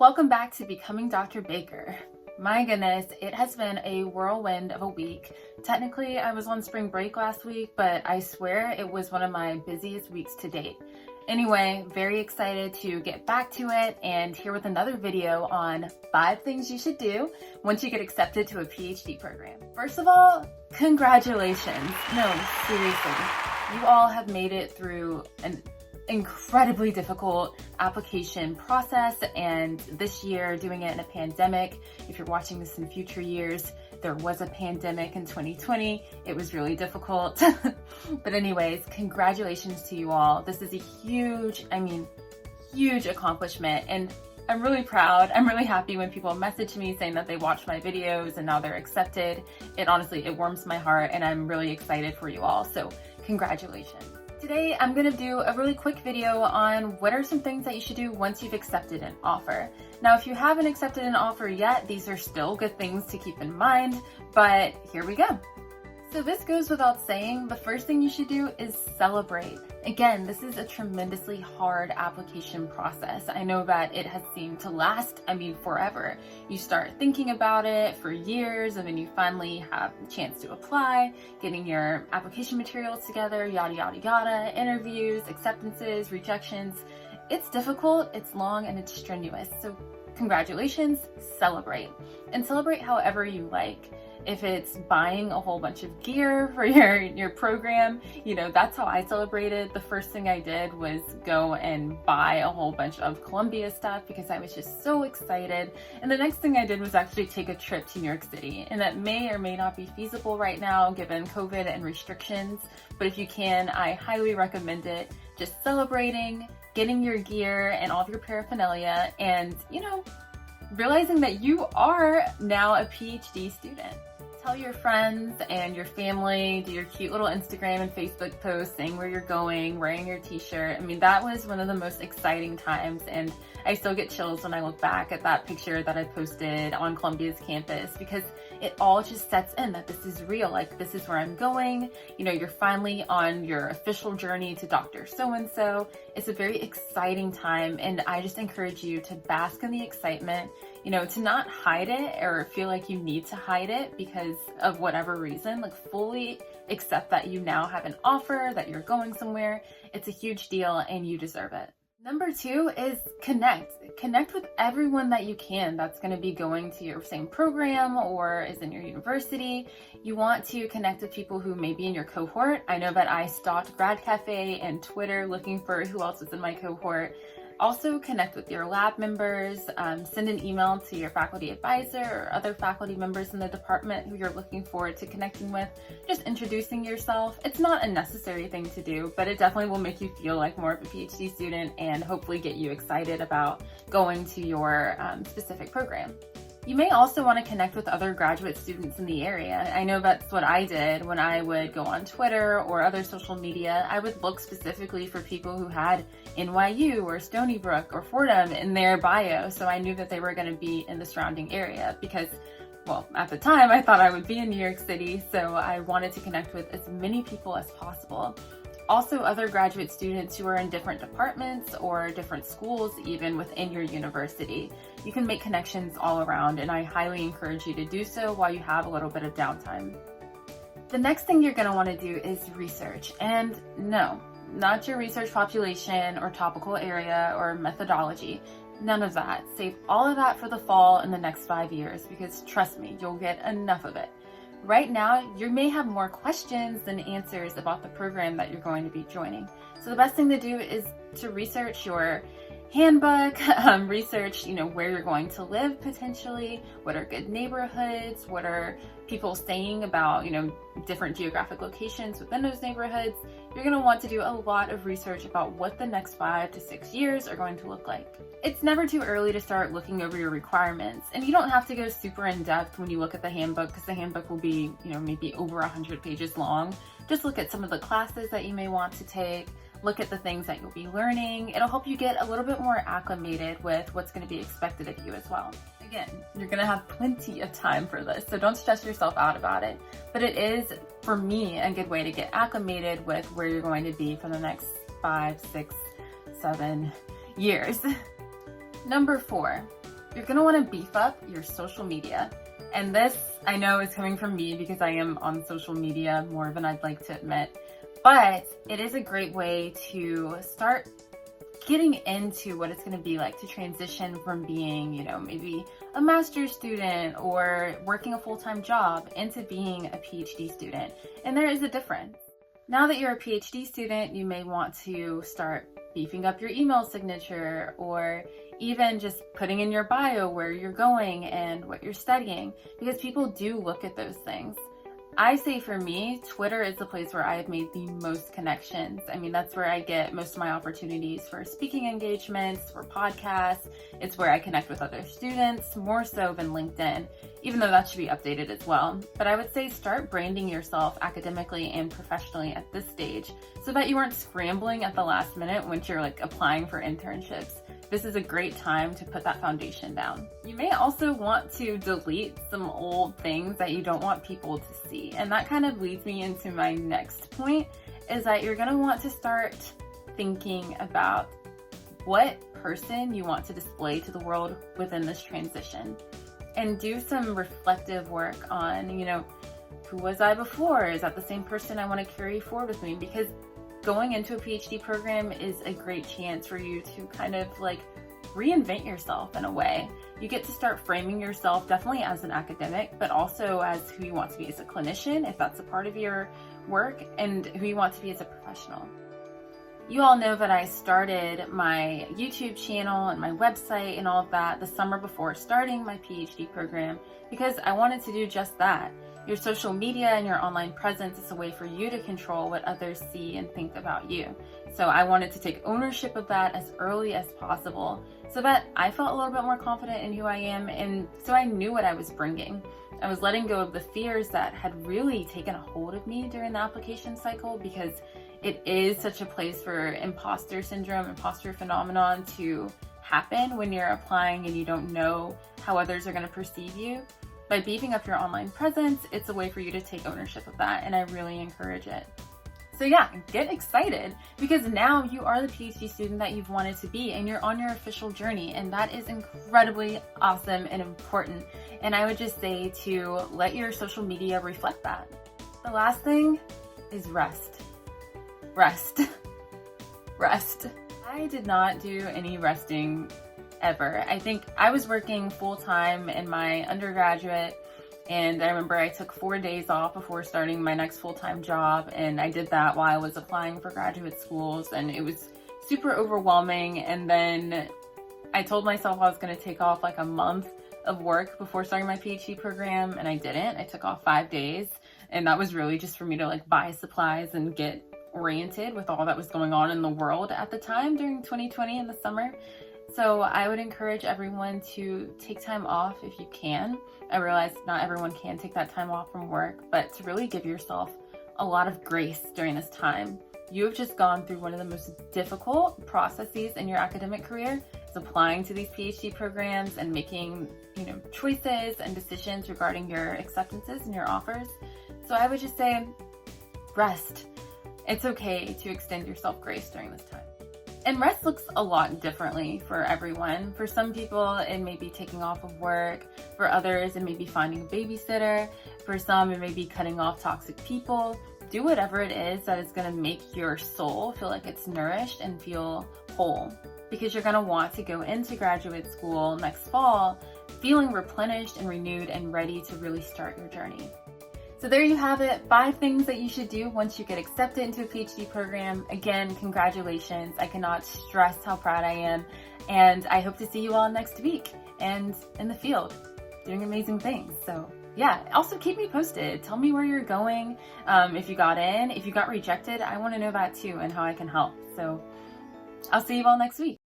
Welcome back to Becoming Dr. Baker. My goodness, it has been a whirlwind of a week. Technically, I was on spring break last week, but I swear it was one of my busiest weeks to date. Anyway, very excited to get back to it and here with another video on 5 things you should do once you get accepted to a PhD program. First of all, congratulations. No, seriously. You all have made it through an incredibly difficult application process, and this year doing it in a pandemic. If you're watching this in future years, there was a pandemic in 2020. It was really difficult. But anyways, congratulations to you all. This is a huge accomplishment, and I'm really proud. I'm really happy when people message me saying that they watched my videos and now they're accepted. It warms my heart, and I'm really excited for you all. So congratulations. Today, I'm going to do a really quick video on what are some things that you should do once you've accepted an offer. Now, if you haven't accepted an offer yet, these are still good things to keep in mind, but here we go. So this goes without saying, the first thing you should do is celebrate. Again, this is a tremendously hard application process. I know that it has seemed to last, forever. You start thinking about it for years, and then you finally have the chance to apply, getting your application materials together, yada, yada, yada, interviews, acceptances, rejections. It's difficult, it's long, and it's strenuous. So congratulations, celebrate. And celebrate however you like. If it's buying a whole bunch of gear for your program, that's how I celebrated. The first thing I did was go and buy a whole bunch of Columbia stuff because I was just so excited. And the next thing I did was actually take a trip to New York City. And that may or may not be feasible right now given COVID and restrictions. But if you can, I highly recommend it. Just celebrating, getting your gear and all of your paraphernalia, and realizing that you are now a PhD student. Tell your friends and your family, do your cute little Instagram and Facebook posts saying where you're going, wearing your t-shirt. That was one of the most exciting times, and I still get chills when I look back at that picture that I posted on Columbia's campus, because it all just sets in that this is real, like this is where I'm going. You're finally on your official journey to Dr. So-and-so. It's a very exciting time, and I just encourage you to bask in the excitement, to not hide it or feel like you need to hide it because of whatever reason. Like, fully accept that you now have an offer, that you're going somewhere. It's a huge deal and you deserve it. Number 2 is connect. Connect with everyone that you can that's going to be going to your same program or is in your university. You want to connect with people who may be in your cohort. I know that I stalked Grad Cafe and Twitter looking for who else was in my cohort. Also connect with your lab members, send an email to your faculty advisor or other faculty members in the department who you're looking forward to connecting with, just introducing yourself. It's not a necessary thing to do, but it definitely will make you feel like more of a PhD student and hopefully get you excited about going to your specific program. You may also want to connect with other graduate students in the area. I know that's what I did when I would go on Twitter or other social media. I would look specifically for people who had NYU or Stony Brook or Fordham in their bio, so I knew that they were going to be in the surrounding area because, well, at the time I thought I would be in New York City, so I wanted to connect with as many people as possible. Also, other graduate students who are in different departments or different schools even within your university. You can make connections all around, and I highly encourage you to do so while you have a little bit of downtime. The next thing you're going to want to do is research. And no, not your research population or topical area or methodology. None of that. Save all of that for the fall and the next 5 years, because trust me, you'll get enough of it. Right now, you may have more questions than answers about the program that you're going to be joining. So the best thing to do is to research your handbook, research, where you're going to live potentially, what are good neighborhoods, what are people saying about, different geographic locations within those neighborhoods. You're going to want to do a lot of research about what the next 5 to 6 years are going to look like. It's never too early to start looking over your requirements, and you don't have to go super in depth when you look at the handbook, because the handbook will be, maybe over 100 pages long. Just look at some of the classes that you may want to take. Look at the things that you'll be learning. It'll help you get a little bit more acclimated with what's going to be expected of you as well. Again, you're going to have plenty of time for this, so don't stress yourself out about it. But it is, for me, a good way to get acclimated with where you're going to be for the next 5, 6, 7 years. Number 4, you're going to want to beef up your social media. And this, I know, is coming from me because I am on social media more than I'd like to admit. But it is a great way to start getting into what it's going to be like to transition from being, maybe a master's student or working a full-time job into being a PhD student. And there is a difference. Now that you're a PhD student, you may want to start beefing up your email signature, or even just putting in your bio where you're going and what you're studying, because people do look at those things. I say for me, Twitter is the place where I have made the most connections. I mean, that's where I get most of my opportunities for speaking engagements, for podcasts. It's where I connect with other students, more so than LinkedIn, even though that should be updated as well. But I would say start branding yourself academically and professionally at this stage so that you aren't scrambling at the last minute when you're applying for internships. This is a great time to put that foundation down. You may also want to delete some old things that you don't want people to see. And that kind of leads me into my next point, is that you're going to want to start thinking about what person you want to display to the world within this transition. And do some reflective work on, who was I before? Is that the same person I want to carry forward with me? Because going into a PhD program is a great chance for you to kind of reinvent yourself in a way. You get to start framing yourself definitely as an academic, but also as who you want to be as a clinician, if that's a part of your work, and who you want to be as a professional. You all know that I started my YouTube channel and my website and all of that the summer before starting my PhD program because I wanted to do just that. Your social media and your online presence is a way for you to control what others see and think about you. So I wanted to take ownership of that as early as possible so that I felt a little bit more confident in who I am, and so I knew what I was bringing. I was letting go of the fears that had really taken a hold of me during the application cycle, because it is such a place for imposter syndrome, imposter phenomenon to happen when you're applying and you don't know how others are going to perceive you. By beefing up your online presence, it's a way for you to take ownership of that, and I really encourage it. So yeah, get excited, because now you are the PhD student that you've wanted to be, and you're on your official journey, and that is incredibly awesome and important. And I would just say to let your social media reflect that. The last thing is rest. Rest. Rest. I did not do any resting ever. I think I was working full-time in my undergraduate, and I remember I took 4 days off before starting my next full-time job, and I did that while I was applying for graduate schools, and it was super overwhelming. And then I told myself I was going to take off a month of work before starting my PhD program, and I didn't. I took off 5 days, and that was really just for me to buy supplies and get oriented with all that was going on in the world at the time during 2020 in the summer. So I would encourage everyone to take time off if you can. I realize not everyone can take that time off from work, but to really give yourself a lot of grace during this time. You have just gone through one of the most difficult processes in your academic career, is applying to these PhD programs and making, choices and decisions regarding your acceptances and your offers. So I would just say, rest. It's okay to extend yourself grace during this time. And rest looks a lot differently for everyone. For some people, it may be taking off of work. For others, it may be finding a babysitter. For some, it may be cutting off toxic people. Do whatever it is that is going to make your soul feel like it's nourished and feel whole, because you're going to want to go into graduate school next fall feeling replenished and renewed and ready to really start your journey. So there you have it, 5 things that you should do once you get accepted into a PhD program. Again, congratulations. I cannot stress how proud I am. And I hope to see you all next week and in the field doing amazing things. So yeah, also keep me posted. Tell me where you're going. If you got in, if you got rejected, I want to know that too and how I can help. So I'll see you all next week.